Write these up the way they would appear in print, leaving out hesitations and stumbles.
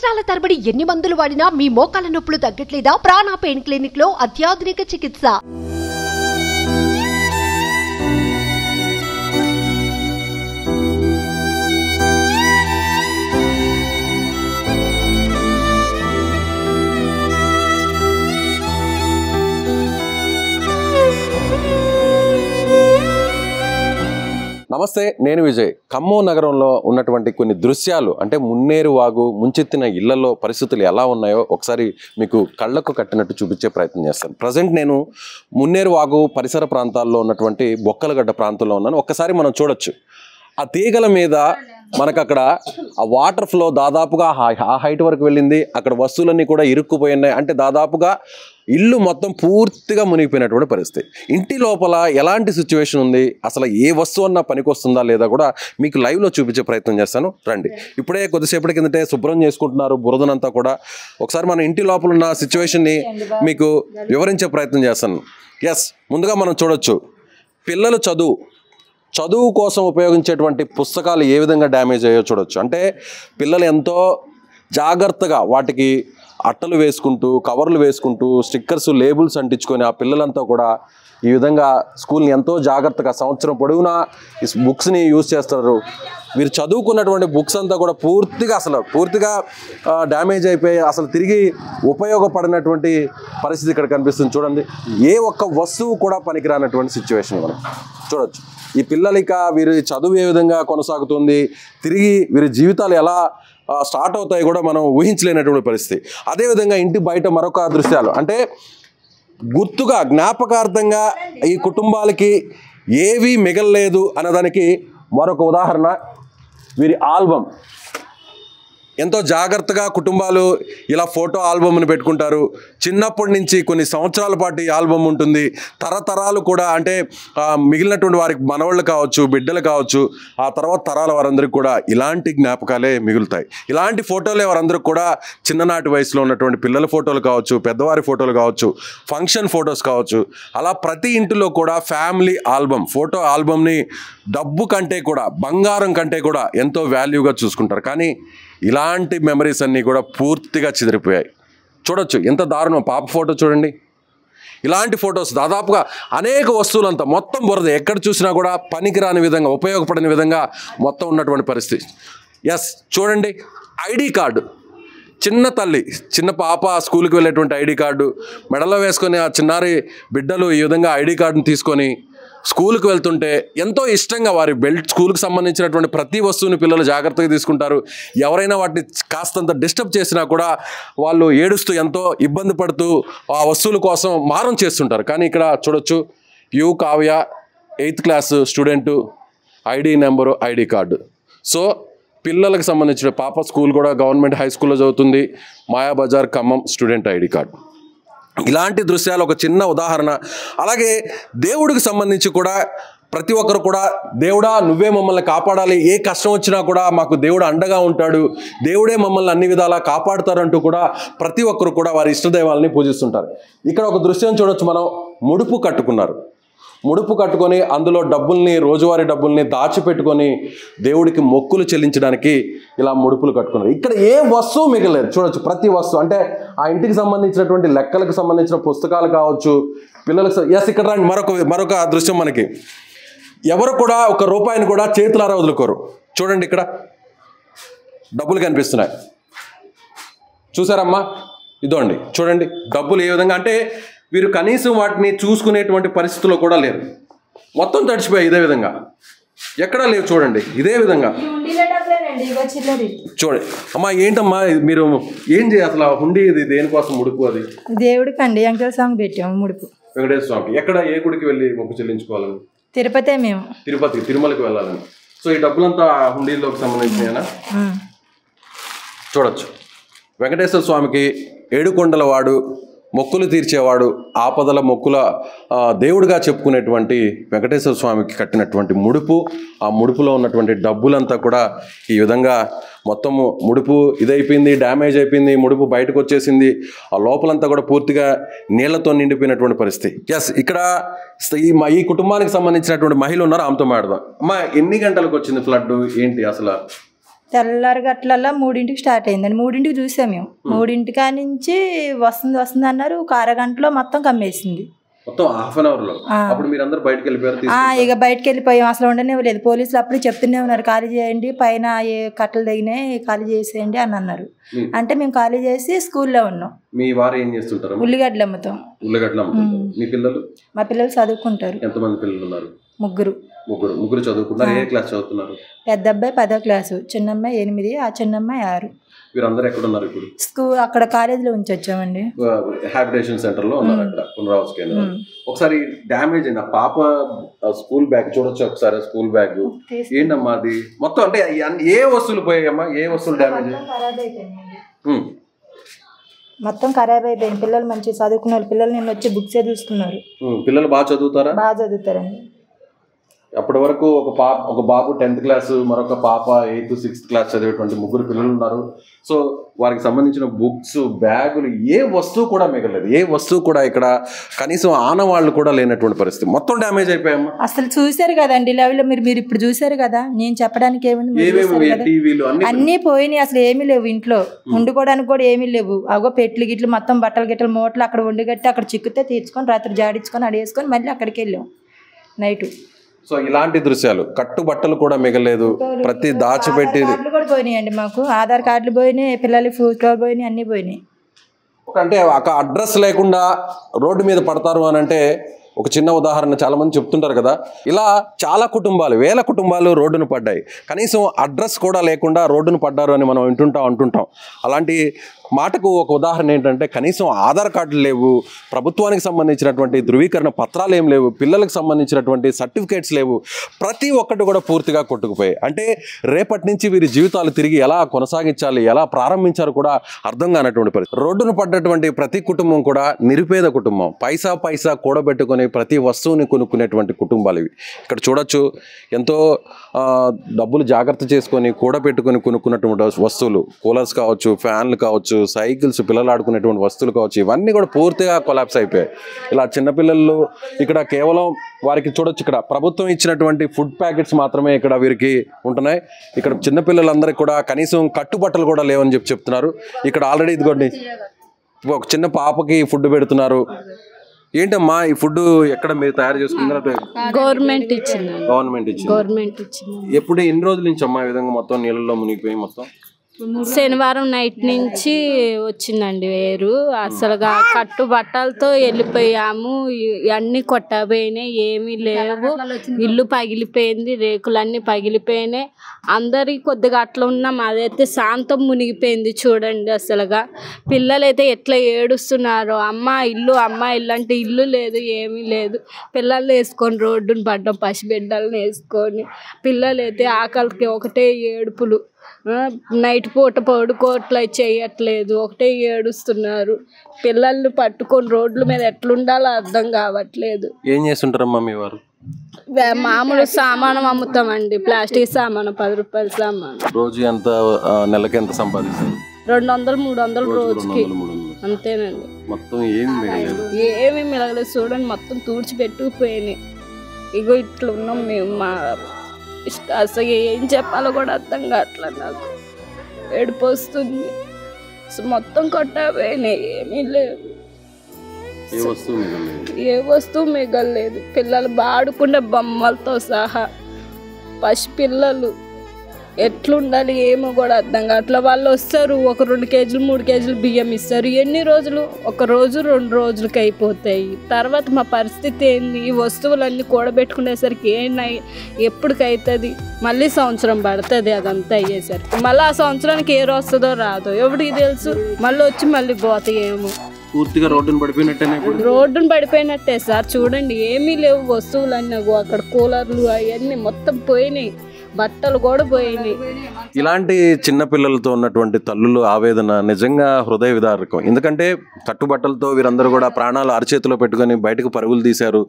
సంవత్సరాల తరబడి ఎన్ని మందులు వాడినా మీ మోకాల నొప్పులు తగ్గట్లేదా? ప్రాణ పెయిన్ క్లినిక్ లో అత్యాధునిక చికిత్స. నమస్తే, నేను విజయ్. ఖమ్మం నగరంలో ఉన్నటువంటి కొన్ని దృశ్యాలు, అంటే మున్నేరు వాగు ముంచెత్తిన ఇళ్లలో పరిస్థితులు ఎలా ఉన్నాయో ఒకసారి మీకు కళ్ళకు కట్టినట్టు చూపించే ప్రయత్నం చేస్తాను. ప్రజెంట్ నేను మున్నేరు వాగు పరిసర ప్రాంతాల్లో ఉన్నటువంటి బొక్కలగడ్డ ప్రాంతంలో ఉన్నాను. ఒక్కసారి మనం చూడొచ్చు, ఆ తీగల మీద మనకు అక్కడ ఆ వాటర్ ఫ్లో దాదాపుగా ఆ హైట్ వరకు వెళ్ళింది. అక్కడ వస్తువులన్నీ కూడా ఇరుక్కుపోయినాయి. అంటే దాదాపుగా ఇల్లు మొత్తం పూర్తిగా మునిగిపోయినటువంటి పరిస్థితి. ఇంటి లోపల ఎలాంటి సిచ్యువేషన్ ఉంది, అసలు ఏ వస్తువు అన్నా పనికొస్తుందా లేదా కూడా మీకు లైవ్లో చూపించే ప్రయత్నం చేస్తాను. రండి. ఇప్పుడే కొద్దిసేపటి కిందటే శుభ్రం చేసుకుంటున్నారు బురదనంతా కూడా. ఒకసారి మన ఇంటి లోపల ఉన్న సిచ్యువేషన్ని మీకు వివరించే ప్రయత్నం చేస్తాను. ముందుగా మనం చూడొచ్చు, పిల్లలు చదువు కోసం ఉపయోగించేటువంటి పుస్తకాలు ఏ విధంగా డ్యామేజ్ అయ్యో చూడొచ్చు. అంటే పిల్లలు ఎంతో జాగ్రత్తగా వాటికి అట్టలు వేసుకుంటూ, కవర్లు వేసుకుంటూ, స్టిక్కర్స్, లేబుల్స్ అంటించుకొని ఆ పిల్లలంతా కూడా ఈ విధంగా స్కూల్ని ఎంతో జాగ్రత్తగా సంవత్సరం పొడవునా ఈ బుక్స్ని యూజ్ చేస్తారు. వీరు చదువుకున్నటువంటి బుక్స్ అంతా కూడా పూర్తిగా డ్యామేజ్ అయిపోయి అసలు తిరిగి ఉపయోగపడినటువంటి పరిస్థితి ఇక్కడ కనిపిస్తుంది. చూడండి, ఏ ఒక్క వస్తువు కూడా పనికిరానటువంటి సిచ్యువేషన్ మనం చూడొచ్చు. ఈ పిల్లలిక వీరి చదువు ఏ విధంగా కొనసాగుతుంది, తిరిగి వీరి జీవితాలు ఎలా స్టార్ట్ అవుతాయి కూడా మనం ఊహించలేనటువంటి పరిస్థితి. అదేవిధంగా ఇంటి బయట మరొక దృశ్యాలు, అంటే గుర్తుగా జ్ఞాపకార్థంగా ఈ కుటుంబాలకి ఏవీ మిగలలేదు అన్నదానికి మరొక ఉదాహరణ వీరి ఆల్బమ్. ఎంతో జాగ్రత్తగా కుటుంబాలు ఇలా ఫోటో ఆల్బమ్ని పెట్టుకుంటారు. చిన్నప్పటి నుంచి కొన్ని సంవత్సరాల పాటు ఈ ఆల్బమ్ ఉంటుంది. తరతరాలు కూడా, అంటే మిగిలినటువంటి వారికి మనవాళ్ళు కావచ్చు, బిడ్డలు కావచ్చు, ఆ తర్వాత తరాల వారందరికీ కూడా ఇలాంటి జ్ఞాపకాలే మిగులుతాయి. ఇలాంటి ఫోటోలే వారందరికీ కూడా చిన్ననాటి వయసులో ఉన్నటువంటి పిల్లల ఫోటోలు కావచ్చు, పెద్దవారి ఫోటోలు కావచ్చు, ఫంక్షన్ ఫొటోస్ కావచ్చు, అలా ప్రతి ఇంటిలో కూడా ఫ్యామిలీ ఆల్బమ్, ఫోటో ఆల్బమ్ని డబ్బు కంటే కూడా, బంగారం కంటే కూడా ఎంతో వాల్యూగా చూసుకుంటారు. కానీ ఇలాంటి మెమరీస్ అన్నీ కూడా పూర్తిగా చెదిరిపోయాయి. చూడొచ్చు ఎంత దారుణం. పాప ఫోటో చూడండి. ఇలాంటి ఫొటోస్ దాదాపుగా అనేక వస్తువులంతా మొత్తం బురద, ఎక్కడ చూసినా కూడా పనికిరాని విధంగా, ఉపయోగపడని విధంగా మొత్తం ఉన్నటువంటి పరిస్థితి. చూడండి, ఐడి కార్డు, చిన్న పాప స్కూల్కి వెళ్ళేటువంటి ఐడి కార్డు మెడలో వేసుకొని ఆ చిన్నారి బిడ్డలు ఈ విధంగా ఐడి కార్డుని తీసుకొని స్కూల్కి వెళ్తుంటే ఎంతో ఇష్టంగా వారి స్కూల్కి సంబంధించినటువంటి ప్రతి వస్తువుని పిల్లలు జాగ్రత్తగా తీసుకుంటారు. ఎవరైనా వాటిని కాస్తంత డిస్టర్బ్ చేసినా కూడా వాళ్ళు ఏడుస్తూ ఎంతో ఇబ్బంది పడుతూ ఆ వస్తువుల కోసం మారం చేస్తుంటారు. కానీ ఇక్కడ చూడొచ్చు, you Kavya 8th class student, ID number, ID card. So పిల్లలకు సంబంధించిన పాప స్కూల్ కూడా గవర్నమెంట్ హై స్కూల్లో చదువుతుంది. Mayabazar Khammam student ID card. ఇలాంటి దృశ్యాలు ఒక చిన్న ఉదాహరణ. అలాగే దేవుడికి సంబంధించి కూడా ప్రతి ఒక్కరు కూడా, దేవుడా నువ్వే మమ్మల్ని కాపాడాలి, ఏ కష్టం వచ్చినా కూడా మాకు దేవుడు అండగా ఉంటాడు, దేవుడే మమ్మల్ని అన్ని విధాలా కాపాడుతారంటూ కూడా ప్రతి ఒక్కరు కూడా వారి ఇష్టదైవాలని పూజిస్తుంటారు. ఇక్కడ ఒక దృశ్యం చూడొచ్చు, మనం ముడుపు కట్టుకొని అందులో డబ్బుల్ని, రోజువారీ డబ్బుల్ని దాచిపెట్టుకొని దేవుడికి మొక్కులు చెల్లించడానికి ఇలా ముడుపులు కట్టుకున్నారు. ఇక్కడ ఏ వస్తువు మిగలేదు. చూడొచ్చు, ప్రతి వస్తువు, అంటే ఆ ఇంటికి సంబంధించినటువంటి లెక్కలకు సంబంధించిన పుస్తకాలు కావచ్చు, పిల్లలకు. ఇక్కడ రండి, మరొక దృశ్యం. మనకి ఎవరు కూడా ఒక రూపాయిని కూడా చేతులారా వదులుకోరు. చూడండి, ఇక్కడ డబ్బులు కనిపిస్తున్నాయి, చూసారమ్మా? ఇదోండి, చూడండి డబ్బులు ఏ విధంగా, అంటే వీరు కనీసం వాటిని చూసుకునేటువంటి పరిస్థితుల్లో కూడా లేరు. మొత్తం తడిచిపోయాయి. ఇదే విధంగా ఎక్కడా లేవు. చూడండి, ఇదే విధంగా చూడండి. అమ్మా ఏంటమ్మా మీరు ఏం చేయాలి అసలు? హుండీ ఇది దేనికోసం ముడుపు? అది దేవుడికి అండి, వెంకటేశ్వర స్వామికి పెట్టాము ముడుపు. వెంకటేశ్వర స్వామికి. ఎక్కడ, ఏ గుడికి వెళ్ళి మొక్కు చెల్లించుకోవాలని? తిరుపతి. మేము తిరుమలకి వెళ్ళాలని. సో ఈ డబ్బులంతా హుండీలోకి సంబంధించిననా? చూడొచ్చు, వెంకటేశ్వర స్వామికి ఏడుకొండల వాడు, మొక్కులు తీర్చేవాడు, ఆపదల మొక్కుల దేవుడిగా చెప్పుకునేటువంటి వెంకటేశ్వర స్వామికి కట్టినటువంటి ముడుపు. ఆ ముడుపులో ఉన్నటువంటి డబ్బులంతా కూడా ఈ విధంగా మొత్తము ముడుపు ఇదైపోయింది, డ్యామేజ్ అయిపోయింది, ముడుపు బయటకు వచ్చేసింది. ఆ లోపలంతా కూడా పూర్తిగా నీళ్లతో నిండిపోయినటువంటి పరిస్థితి. ఇక్కడ ఈ కుటుంబానికి సంబంధించినటువంటి మహిళ ఉన్నారు, ఆమెతో మాట్లాడదాం. అమ్మా ఎన్ని గంటలకు వచ్చింది ఫ్లడ్, ఏంటి అసలు? తెల్లారి గట్లల్లా 3ంటికి స్టార్ట్ అయిందండి. 3ంటికి చూసాం మేము. 3ంటి కాడ నుంచి వస్తుంది అన్నారు. ఒక అరగంటలో మొత్తం కమ్మేసింది. మొత్తం హాఫ్ అన్ అవర్ లో. అప్పుడు మీరు అందరూ బయటకు వెళ్ళిపోయారు? ఇక బయటకు వెళ్ళిపోయాం. అసలు ఉండనివ్వలేదు. పోలీసులు అప్పుడు చెప్తూనే ఉన్నారు, ఖాళీ చేయండి, పైన ఏ కట్టలు తగినాయి ఖాళీ చేసేయండి అని అన్నారు. అంటే మేము ఖాళీ చేసి స్కూల్లో ఉన్నాం. మీ వారు ఏం చేస్తుంటారు? ఉల్లిగడ్డలు అమ్ముతాం. ఉల్లిగడ్డలు అమ్ముతుంటారు. మీ పిల్లలు? మా పిల్లలు చదువుకుంటారు. ఎంతమంది పిల్లలు ఉన్నారు? ముగ్గురు చదువుకుంటారు. ఏ క్లాస్ చదువుతున్నారు? పెద్ద అబ్బాయి 10వ క్లాసు, చిన్న అమ్మాయి 8, ఆ చిన్న అమ్మాయి 6. వీరందరూ ఎక్కడ ఉన్నారు ఇప్పుడు? స్కూల్ అక్కడ కాలేజీలో ఉంచి వచ్చామండి. హ్యాబిటేషన్ సెంటర్ లో ఉన్నారు అక్కడ, పునరావాస కేంద్రం. ఒకసారి డ్యామేజ్ అయిన పాప స్కూల్ బ్యాగ్ చూడొచ్చు ఒకసారి. స్కూల్ బ్యాగ్ ఏంటమ్మా అది? మొత్తం అంటే ఏ వస్తువులు పోయాయమ్మా? ఏ వస్తువులు డ్యామేజ్? మొత్తం ఖరాబ్ అయిపోయింది. పిల్లలు మంచిగా చదువుకున్న వాళ్ళు, పిల్లలు నిన్న వచ్చి బుక్సే చూస్తున్నారు. పిల్లలు బాగా చదువుతారా? బాగా చదువుతారండి. అప్పటి వరకు ఒక బాబు 10th క్లాస్, మరొక పాప 8th, 6th క్లాస్ చదివేటువంటి 3 పిల్లలు ఉన్నారు. సో వారికి సంబంధించిన బుక్స్, బ్యాగులు, ఏ వస్తువు కూడా మిగలేదు. ఏ వస్తువు కూడా ఇక్కడ కనీసం ఆనవాళ్ళు కూడా లేనటువంటి పరిస్థితి. మొత్తం డ్యామేజ్ అయిపోయామ్మా. అసలు చూసారు కదండి లెవెల్లో, మీరు ఇప్పుడు చూసారు కదా. నేను చెప్పడానికి ఏముంది, టీవీలు అన్నీ పోయినాయి. అసలు ఏమీ లేవు ఇంట్లో. వండుకోవడానికి కూడా ఏమీ లేవు. అగో పెట్లు గిట్లు మొత్తం బట్టలు గిట్టలు మూటలు అక్కడ వండుగట్టి అక్కడ చిక్కుతే తీర్చుకొని రాత్రి జాడించుకొని అడేసుకొని మళ్ళీ అక్కడికి వెళ్ళాం నైట్. సో ఇలాంటి దృశ్యాలు, కట్టుబట్టలు కూడా మిగలేదు, ప్రతి దాచిపెట్టి. కార్డులు కూడా పోయినాయండి మాకు. ఆధార్ కార్డులు పోయినాయి, పిల్లలు ఫోటోలు పోయినాయి, అన్నీ పోయినాయి. అంటే ఒక అడ్రస్ లేకుండా రోడ్డు మీద పడతారు అని అంటే ఒక చిన్న ఉదాహరణ చాలా మంది చెప్తుంటారు కదా. ఇలా చాలా కుటుంబాలు, వేల కుటుంబాలు రోడ్డును పడ్డాయి. కనీసం అడ్రస్ కూడా లేకుండా రోడ్డును పడ్డారు అని మనం అంటుంటాం. అలాంటి మాటకు ఒక ఉదాహరణ ఏంటంటే, కనీసం ఆధార్ కార్డులు లేవు, ప్రభుత్వానికి సంబంధించినటువంటి ధృవీకరణ పత్రాలు ఏం లేవు, పిల్లలకు సంబంధించినటువంటి సర్టిఫికేట్స్ లేవు. ప్రతి ఒక్కటి కూడా పూర్తిగా కొట్టుకుపోయాయి. అంటే రేపటి నుంచి వీరి జీవితాలు తిరిగి ఎలా కొనసాగించాలి, ఎలా ప్రారంభించారు కూడా అర్థం కానటువంటి పరిస్థితి. రోడ్డును పడ్డటువంటి ప్రతి కుటుంబం కూడా నిరుపేద కుటుంబం. పైసా కూడబెట్టుకొని ప్రతి వస్తువుని కొనుక్కునేటువంటి కుటుంబాలు ఇవి. ఇక్కడ చూడొచ్చు, ఎంతో డబ్బులు జాగ్రత్త చేసుకొని కూడబెట్టుకొని కొనుక్కున్నటువంటి వస్తువులు, కూలర్స్ కావచ్చు, ఫ్యాన్లు కావచ్చు, సైకిల్స్, పిల్లలు ఆడుకునేటువంటి వస్తువులు కావచ్చు, ఇవన్నీ కూడా పూర్తిగా కొలాప్స్ అయిపోయాయి. ఇలా చిన్నపిల్లలు ఇక్కడ కేవలం వారికి చూడొచ్చు, ఇక్కడ ప్రభుత్వం ఇచ్చినటువంటి ఫుడ్ ప్యాకెట్స్ మాత్రమే ఇక్కడ వీరికి ఉంటున్నాయి. ఇక్కడ చిన్నపిల్లలందరికీ కూడా కనీసం కట్టుబట్టలు కూడా లేవని చెప్తున్నారు. ఇక్కడ ఆల్రెడీ ఇదిగోండి ఒక చిన్న పాపకి ఫుడ్ పెడుతున్నారు. ఏంటమ్మా ఈ ఫుడ్ ఎక్కడ మీరు తయారు చేసుకున్నారా? గవర్నమెంట్ ఇచ్చింది. గవర్నమెంట్ ఇచ్చింది. ఎప్పుడు ఎన్ని రోజుల నుంచి అమ్మా ఈ విధంగా మొత్తం నీళ్ళలో మునిగిపోయి? మొత్తం శనివారం నైట్ నుంచి వచ్చిందండి వేరు. అసలుగా కట్టు బట్టలతో వెళ్ళిపోయాము. అన్నీ కొట్టబోయినాయి, ఏమీ లేవు. ఇల్లు పగిలిపోయింది, రేకులన్నీ పగిలిపోయినాయి. అందరికి కొద్దిగా అట్లా ఉన్నాం. అదైతే శాంతం మునిగిపోయింది చూడండి. అసలుగా పిల్లలైతే ఎట్లా ఏడుస్తున్నారు, అమ్మ ఇల్లు అంటే ఇల్లు లేదు, ఏమీ లేదు. పిల్లల్ని వేసుకొని రోడ్డును పడ్డాం, పసిబిడ్డలను వేసుకొని. పిల్లలైతే ఆకలికి ఒకటే ఏడుపులు. నైట్ పూట పడుకోవట్లే, చేయట్లేదు, ఒకటే ఏడుస్తున్నారు. పిల్లల్ని పట్టుకొని రోడ్ల మీద ఎట్లుండాలో అర్థం కావట్లేదు. ఏం చేస్తుంటారమ్మా మీ వారు? మామూలు సామానం అమ్ముతామండి, ప్లాస్టిక్ సామాను, 10 రూపాయల సామాను. రోజు ఎంత, నెలకి ఎంత సంపాదిస్తారు? 200-300 రోజుకి, అంతేనండి. మొత్తం ఏమి మిగలేదు చూడండి. మొత్తం తుడిచిపెట్టుకుపోయినాయి. ఇగో ఇట్లా ఉన్నాం మేము. మా అసలు ఏం చెప్పాలో కూడా అర్థం కావట్లేదు. నాకు ఏడుపు వస్తుంది. మొత్తం కొట్టపోయినాయి, ఏమీ లేవు. ఏ వస్తువు మిగలలేదు. పిల్లలు ఆడుకునే బొమ్మలతో సహా పసిపిల్లలు ఎట్లుండాలి ఏమో కూడా అర్థం కావట్లేదు. వాళ్ళు వస్తారు, ఒక 2 కేజీలు 3 కేజీలు బియ్యం ఇస్తారు. ఎన్ని రోజులు? 1 రోజు 2 రోజులకి అయిపోతాయి. తర్వాత మా పరిస్థితి ఏంది? ఈ వస్తువులన్నీ కూడబెట్టుకునేసరికి ఎప్పటికైతుంది? మళ్ళీ సంవత్సరం పడుతుంది అదంతా అయ్యేసరికి. మళ్ళీ ఆ సంవత్సరానికి ఏ రోజు వస్తుందో రాదో ఎవరికి తెలుసు. మళ్ళీ వచ్చి మళ్ళీ పోతాయేమో. పూర్తిగా రోడ్డును పడిపోయినట్టే సార్. చూడండి, ఏమీ లేవు వస్తువులన్నీ. అక్కడ కూలర్లు అవన్నీ మొత్తం పోయినాయి, బట్టలు కూడా పోయినాయి. ఇలాంటి చిన్నపిల్లలతో ఉన్నటువంటి తల్లులు ఆవేదన నిజంగా హృదయ విదారకం. ఎందుకంటే కట్టుబట్టలతో వీరందరూ కూడా ప్రాణాలు అరచేతిలో పెట్టుకొని బయటకు పరుగులు తీశారు.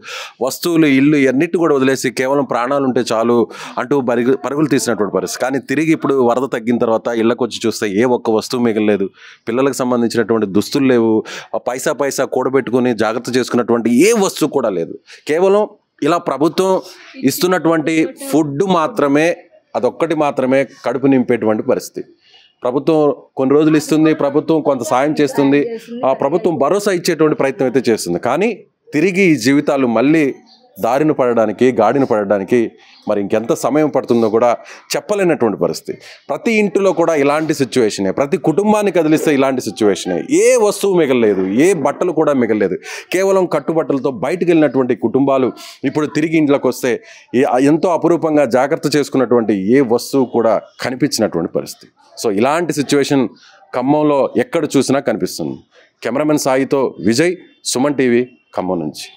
వస్తువులు, ఇల్లు అన్నిటి కూడా వదిలేసి కేవలం ప్రాణాలు ఉంటే చాలు అంటూ పరుగులు తీసినటువంటి పరిస్థితి. కానీ తిరిగి ఇప్పుడు వరద తగ్గిన తర్వాత ఇళ్ళకు వచ్చి చూస్తే ఏ ఒక్క వస్తువు మిగలలేదు. పిల్లలకు సంబంధించినటువంటి దుస్తులు లేవు. పైసా కూడబెట్టుకుని జాగ్రత్త చేసుకున్నటువంటి ఏ వస్తువు కూడా లేదు. కేవలం ఇలా ప్రభుత్వం ఇస్తున్నటువంటి ఫుడ్ మాత్రమే అదొక్కటి మాత్రమే కడుపు నింపేటువంటి పరిస్థితి. ప్రభుత్వం కొన్ని రోజులు ఇస్తుంది, ప్రభుత్వం కొంత సాయం చేస్తుంది, ఆ ప్రభుత్వం భరోసా ఇచ్చేటువంటి ప్రయత్నం అయితే చేస్తుంది. కానీ తిరిగి ఈ జీవితాలు మళ్ళీ దారిన పడడానికి, గాడిన పడడానికి మరి ఇంకెంత సమయం పడుతుందో కూడా చెప్పలేనటువంటి పరిస్థితి. ప్రతి ఇంటిలో కూడా ఇలాంటి సిచ్యువేషనే, ప్రతి కుటుంబాన్ని కదిలిస్తే ఇలాంటి సిచ్యువేషనే. ఏ వస్తువు మిగలలేదు, ఏ బట్టలు కూడా మిగలలేదు. కేవలం కట్టుబట్టలతో బయటకు వెళ్ళినటువంటి కుటుంబాలు ఇప్పుడు తిరిగి ఇంట్లోకి వస్తే ఎంతో అపురూపంగా జాగ్రత్త చేసుకున్నటువంటి ఏ వస్తువు కూడా కనిపించినటువంటి పరిస్థితి. సో ఇలాంటి సిచ్యువేషన్ ఖమ్మంలో ఎక్కడ చూసినా కనిపిస్తుంది. కెమెరామెన్ సాయితో విజయ్, సుమన్ టీవీ, ఖమ్మం నుంచి.